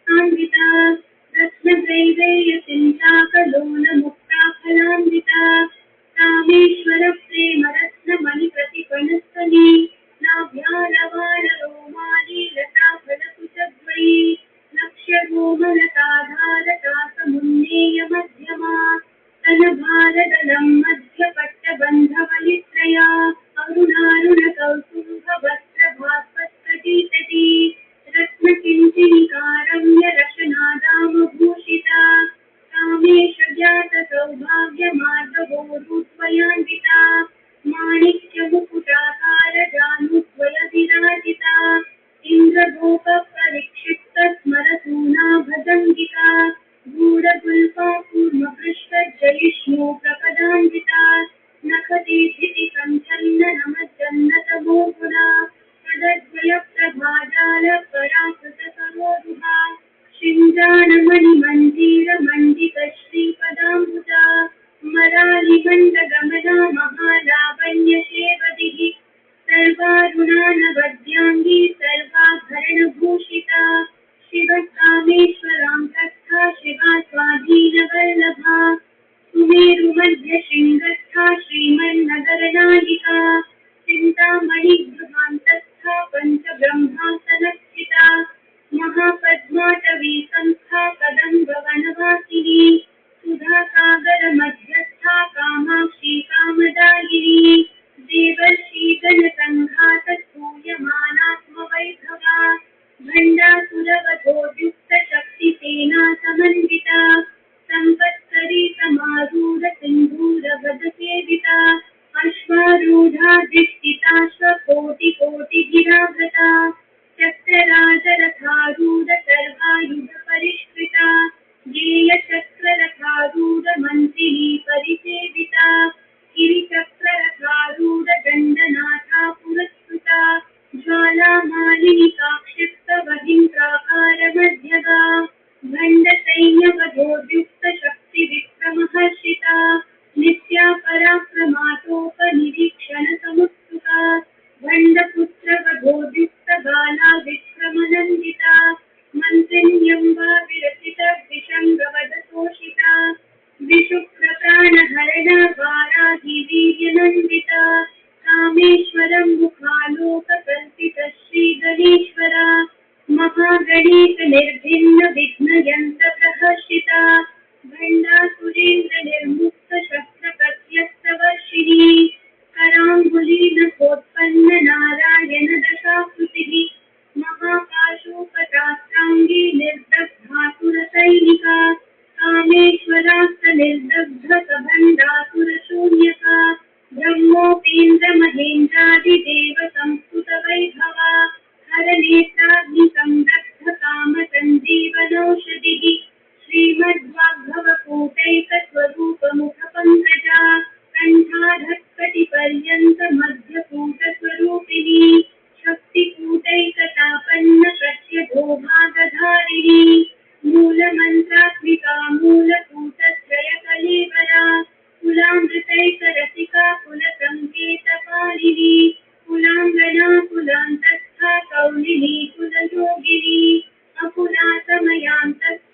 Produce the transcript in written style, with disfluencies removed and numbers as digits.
अन्विता रत्नत्रैवेयचिन्ताकलोलमुक्ताफलान्विता रामेश्वरप्रेमरत्नमणिप्रतिपणस्थली नाभ्यालवालरोमाली लताफलकुचद्वयी लक्ष्यगोमलताधारतासमुन्नेयमध्यमा स्तनभारदलं मध्यपट्टबन्धवलित्रया अरुणारुणकौसुम्भवस्त्रभास्वत्कटीतटी रत्नकिञ्चिनिकारम्यरशनादामभूषिता कामेशजातसौभाग्यमार्गवोरुद्वयान्विता माणिक्यमुकुटाकारजानुद्वयविराजिता इन्द्रगोपपरीक्षिप्तस्मरसूना भजङ्गिका गूढगुल्फा मण्डितश्रीपदाम्बुजा मरालिमण्डगमना महालावण्यशेवदिः सर्वारुणानवद्याङ्गी सर्वाभरणभूषिता शिवकामेश्वरां तथा शिवा स्वाधीनवल्लभा सुमेरुमध्यशृङ्गस्था श्रीमन्नगरनायिका चिन्तामणिगृहान्तस्था पञ्चब्रह्मासनस्थिता महापद्माटवी संस्था कदम्बवनवासिनी सुधासागरमध्यस्था कामाक्षी कामदायिनी देवर्षिगणसङ्घातस्तूयमानात्मवैभवा भण्डासुरवधोद्युक्तशक्तिसेना समन्विता सम्पत्करी समारूढ सिन्धूरवदसेविता अश्वारूढाधिष्ठिताश्वकोटिकोटिभिरावृता चक्रराजरथारूढ सर्वायुधपरिष्कृता गेयचक्ररथारूढ मन्त्रिणी परिसेविता गिरिचक्ररथारूढ दण्डनाथा पुरस्कृता ज्वालामालिनी काक्षिप्तवहिंत्राकारमध्यगा भण्डसैन्यवधोद्युक्तशक्तिविक्रमहर्षिता नित्या पराक्रमातोपनिरीक्षणसमुत्सुका भण्डपुत्रवधोद्युक्तबाला विक्रमनन्दिता मन्त्रिण्यम्बा विरचितविषङ्गवदतोषिता विशुक्रप्राणहरणा वाराहिवीर्यनन्दिता कामेश्वरं मुखालोककल्पितश्रीगणेश्वरा महागणेशनिर्भिन्न विघ्नयन्त्रप्रहर्षिता भण्डासुरेन्द्रनिर्मुक्तशस्त्रप्रत्यस्तवर्षिणी कराङ्गुलीनकोत्पन्न नारायण दशाकृतिः महाकाशोपचास्त्राङ्गी निर्दग्धासुरसैनिका कामेश्वरास्तनिर्दग्धसभण्डासुरशून्यका ब्रह्मोपेन्द्रमहेन्द्रादिदेव संस्कृतवैभवा हरनेत्राग्निसंदग्धकामसञ्जीवनौषधिः श्रीमद्वाग्भवकूटैकस्वरूपमुखपङ्कजा कण्ठाधत्कटिपर्यन्तमध्यकूटस्वरूपिणी शक्तिकूटैकतापन्न प्रत्यधोभागधारिणी मूलमन्त्रात्मिका मूलकूटत्रयकलेवरा कुलामृतैकरसिका कुलसङ्केतपालिनी कुलाङ्गना कुलान्तस्था कौलिनी